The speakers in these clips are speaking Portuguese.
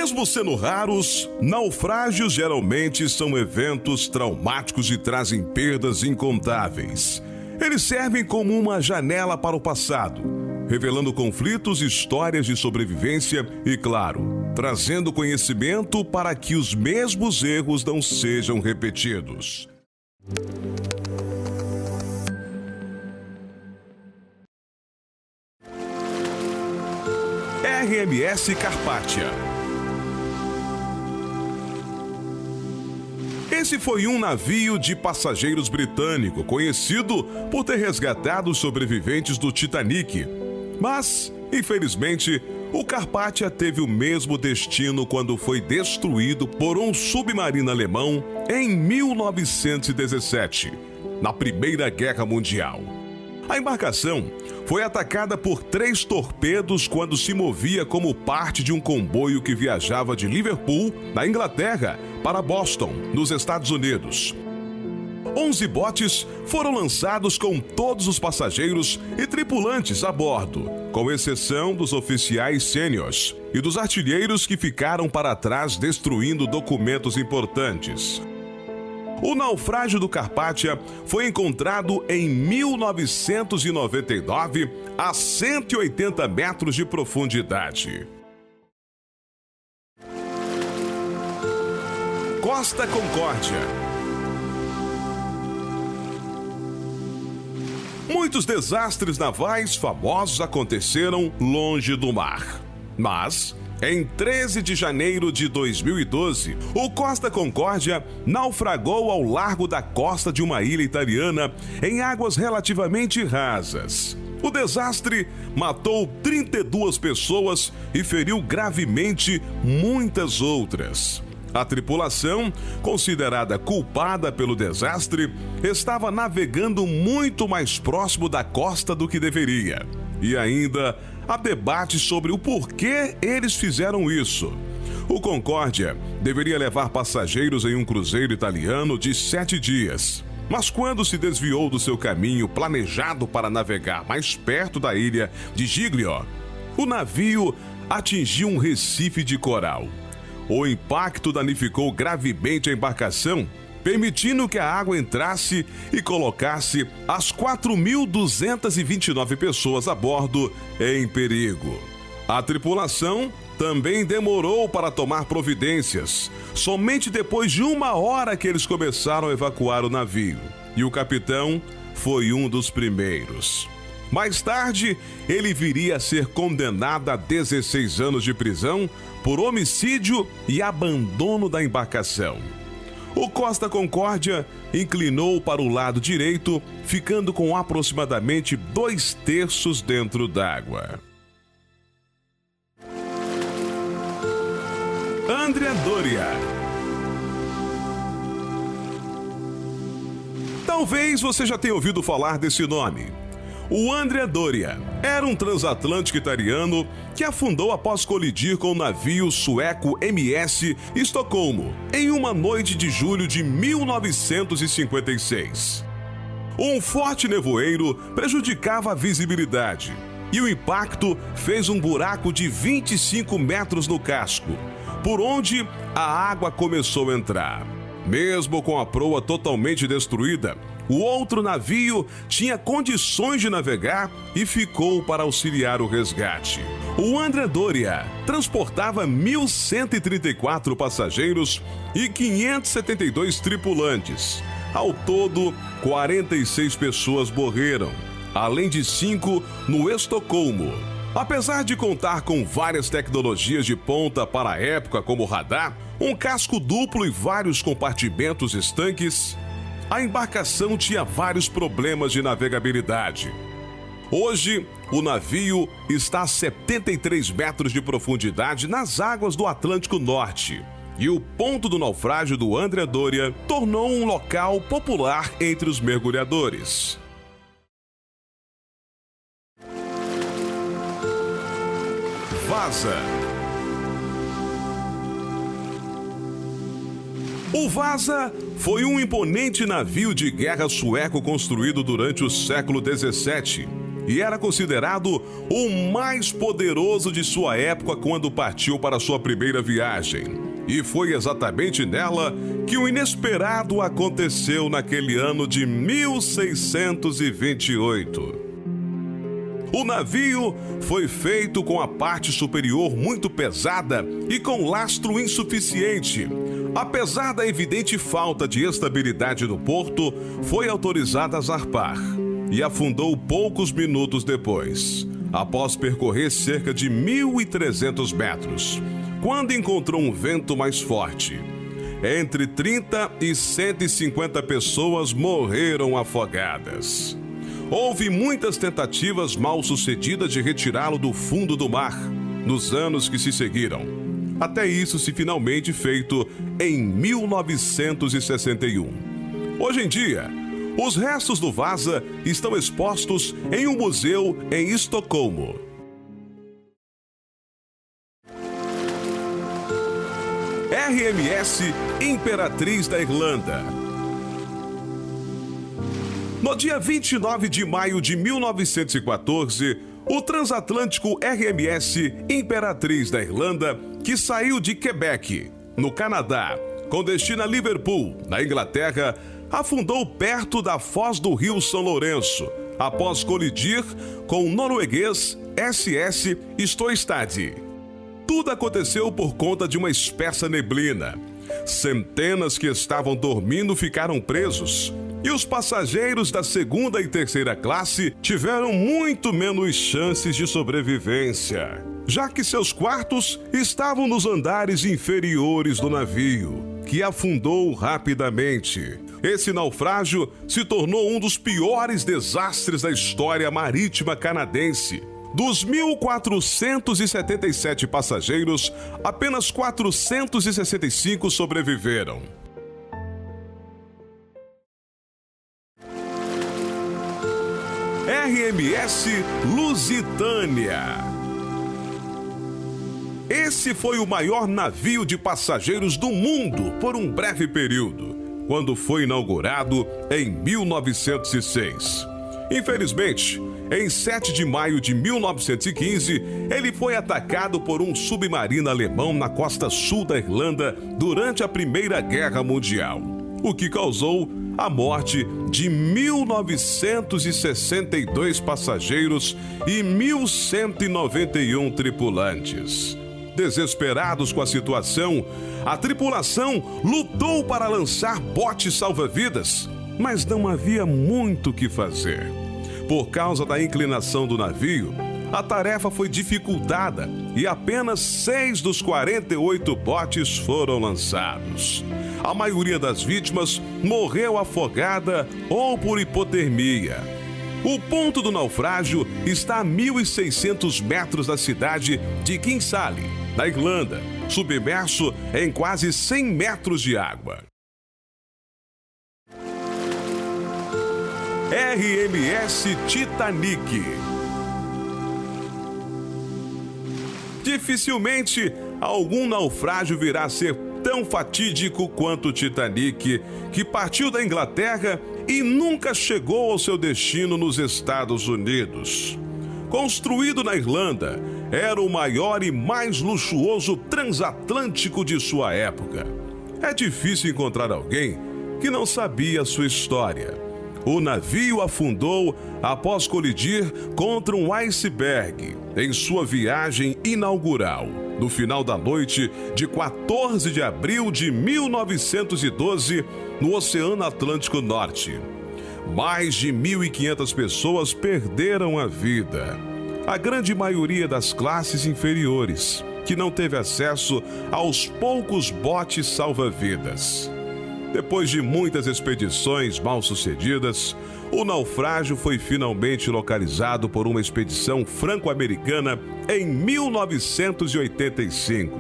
Mesmo sendo raros, naufrágios geralmente são eventos traumáticos e trazem perdas incontáveis. Eles servem como uma janela para o passado, revelando conflitos, histórias de sobrevivência e, claro, trazendo conhecimento para que os mesmos erros não sejam repetidos. RMS Carpathia. Esse foi um navio de passageiros britânico conhecido por ter resgatado os sobreviventes do Titanic. Mas, infelizmente, o Carpathia teve o mesmo destino quando foi destruído por um submarino alemão em 1917, na Primeira Guerra Mundial. A embarcação foi atacada por 3 torpedos quando se movia como parte de um comboio que viajava de Liverpool, na Inglaterra, para Boston, nos Estados Unidos. 11 botes foram lançados com todos os passageiros e tripulantes a bordo, com exceção dos oficiais sêniores e dos artilheiros que ficaram para trás destruindo documentos importantes. O naufrágio do Carpathia foi encontrado em 1999 a 180 metros de profundidade. Costa Concórdia. Muitos desastres navais famosos aconteceram longe do mar. Mas, em 13 de janeiro de 2012, o Costa Concórdia naufragou ao largo da costa de uma ilha italiana em águas relativamente rasas. O desastre matou 32 pessoas e feriu gravemente muitas outras. A tripulação, considerada culpada pelo desastre, estava navegando muito mais próximo da costa do que deveria. E ainda há debate sobre o porquê eles fizeram isso. O Concórdia deveria levar passageiros em um cruzeiro italiano de 7 dias. Mas quando se desviou do seu caminho planejado para navegar mais perto da ilha de Giglio, o navio atingiu um recife de coral. O impacto danificou gravemente a embarcação, permitindo que a água entrasse e colocasse as 4.229 pessoas a bordo em perigo. A tripulação também demorou para tomar providências. Somente depois de 1 hora que eles começaram a evacuar o navio. E o capitão foi um dos primeiros. Mais tarde, ele viria a ser condenado a 16 anos de prisão por homicídio e abandono da embarcação. O Costa Concórdia inclinou para o lado direito, ficando com aproximadamente 2/3 dentro d'água. Andrea Doria. Talvez você já tenha ouvido falar desse nome. O Andrea Doria era um transatlântico italiano que afundou após colidir com o navio sueco MS Estocolmo em uma noite de julho de 1956. Um forte nevoeiro prejudicava a visibilidade e o impacto fez um buraco de 25 metros no casco, por onde a água começou a entrar. Mesmo com a proa totalmente destruída, o outro navio tinha condições de navegar e ficou para auxiliar o resgate. O Andrea Doria transportava 1.134 passageiros e 572 tripulantes. Ao todo, 46 pessoas morreram, além de 5 no Estocolmo. Apesar de contar com várias tecnologias de ponta para a época, como radar, um casco duplo e vários compartimentos estanques, a embarcação tinha vários problemas de navegabilidade. Hoje, o navio está a 73 metros de profundidade nas águas do Atlântico Norte. E o ponto do naufrágio do Andrea Doria tornou um local popular entre os mergulhadores. Vasa. O Vasa foi um imponente navio de guerra sueco construído durante o século XVII. e era considerado o mais poderoso de sua época quando partiu para sua primeira viagem. E foi exatamente nela que o inesperado aconteceu naquele ano de 1628. O navio foi feito com a parte superior muito pesada e com lastro insuficiente. Apesar da evidente falta de estabilidade no porto, foi autorizada a zarpar e afundou poucos minutos depois, após percorrer cerca de 1.300 metros, quando encontrou um vento mais forte. Entre 30 e 150 pessoas morreram afogadas. Houve muitas tentativas mal-sucedidas de retirá-lo do fundo do mar nos anos que se seguiram, até isso se finalmente feito em 1961. Hoje em dia, os restos do Vasa estão expostos em um museu em Estocolmo. RMS Imperatriz da Irlanda. No dia 29 de maio de 1914, o transatlântico RMS Imperatriz da Irlanda, que saiu de Quebec, no Canadá, com destino a Liverpool, na Inglaterra, afundou perto da foz do rio São Lourenço, após colidir com o norueguês SS Storstad. Tudo aconteceu por conta de uma espessa neblina. Centenas que estavam dormindo ficaram presos, e os passageiros da segunda e terceira classe tiveram muito menos chances de sobrevivência, já que seus quartos estavam nos andares inferiores do navio, que afundou rapidamente. Esse naufrágio se tornou um dos piores desastres da história marítima canadense. Dos 1.477 passageiros, apenas 465 sobreviveram. RMS Lusitânia. Esse foi o maior navio de passageiros do mundo por um breve período, quando foi inaugurado em 1906. Infelizmente, em 7 de maio de 1915, ele foi atacado por um submarino alemão na costa sul da Irlanda durante a Primeira Guerra Mundial, o que causou a morte de 1.962 passageiros e 1.191 tripulantes. Desesperados com a situação, a tripulação lutou para lançar botes salva-vidas, mas não havia muito o que fazer. Por causa da inclinação do navio, a tarefa foi dificultada e apenas 6 dos 48 botes foram lançados. A maioria das vítimas morreu afogada ou por hipotermia. O ponto do naufrágio está a 1.600 metros da cidade de Kinsale, na Irlanda, submerso em quase 100 metros de água. RMS Titanic. Dificilmente algum naufrágio virá a ser tão fatídico quanto o Titanic, que partiu da Inglaterra e nunca chegou ao seu destino nos Estados Unidos. Construído na Irlanda, era o maior e mais luxuoso transatlântico de sua época. É difícil encontrar alguém que não sabia sua história. O navio afundou após colidir contra um iceberg em sua viagem inaugural, no final da noite de 14 de abril de 1912, no Oceano Atlântico Norte. Mais de 1.500 pessoas perderam a vida. A grande maioria das classes inferiores, que não teve acesso aos poucos botes salva-vidas. Depois de muitas expedições mal-sucedidas, o naufrágio foi finalmente localizado por uma expedição franco-americana em 1985.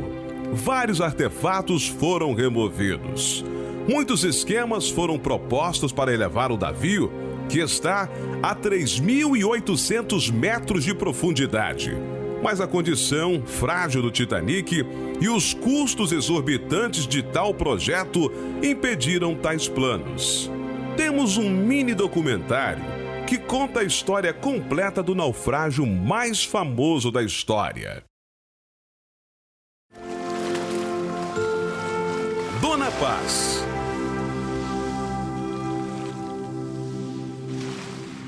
Vários artefatos foram removidos. Muitos esquemas foram propostos para elevar o navio, que está a 3.800 metros de profundidade. Mas a condição frágil do Titanic e os custos exorbitantes de tal projeto impediram tais planos. Temos um mini documentário que conta a história completa do naufrágio mais famoso da história. Dona Paz.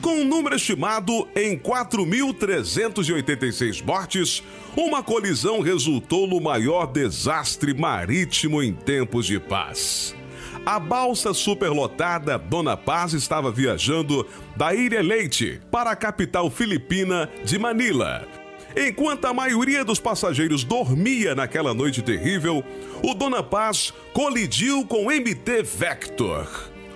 Com um número estimado em 4.386 mortes, uma colisão resultou no maior desastre marítimo em tempos de paz. A balsa superlotada Dona Paz estava viajando da Ilha Leyte para a capital filipina de Manila. Enquanto a maioria dos passageiros dormia naquela noite terrível, o Dona Paz colidiu com o MT Vector,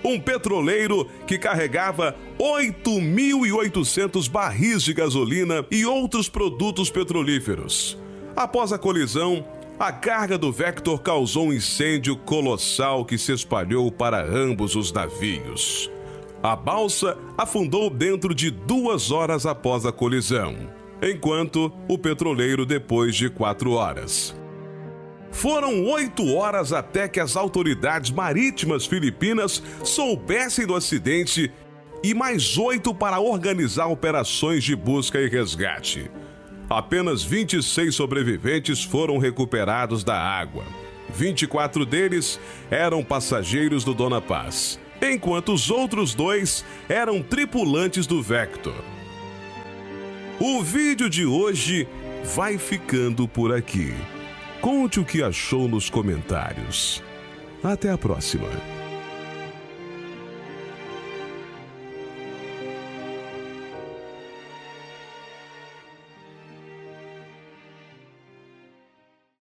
um petroleiro que carregava 8.800 barris de gasolina e outros produtos petrolíferos. Após a colisão, a carga do Vector causou um incêndio colossal que se espalhou para ambos os navios. A balsa afundou dentro de 2 horas após a colisão, enquanto o petroleiro depois de 4 horas. Foram 8 horas até que as autoridades marítimas filipinas soubessem do acidente e mais 8 para organizar operações de busca e resgate. Apenas 26 sobreviventes foram recuperados da água. 24 deles eram passageiros do Dona Paz, enquanto os outros 2 eram tripulantes do Vector. O vídeo de hoje vai ficando por aqui. Conte o que achou nos comentários. Até a próxima.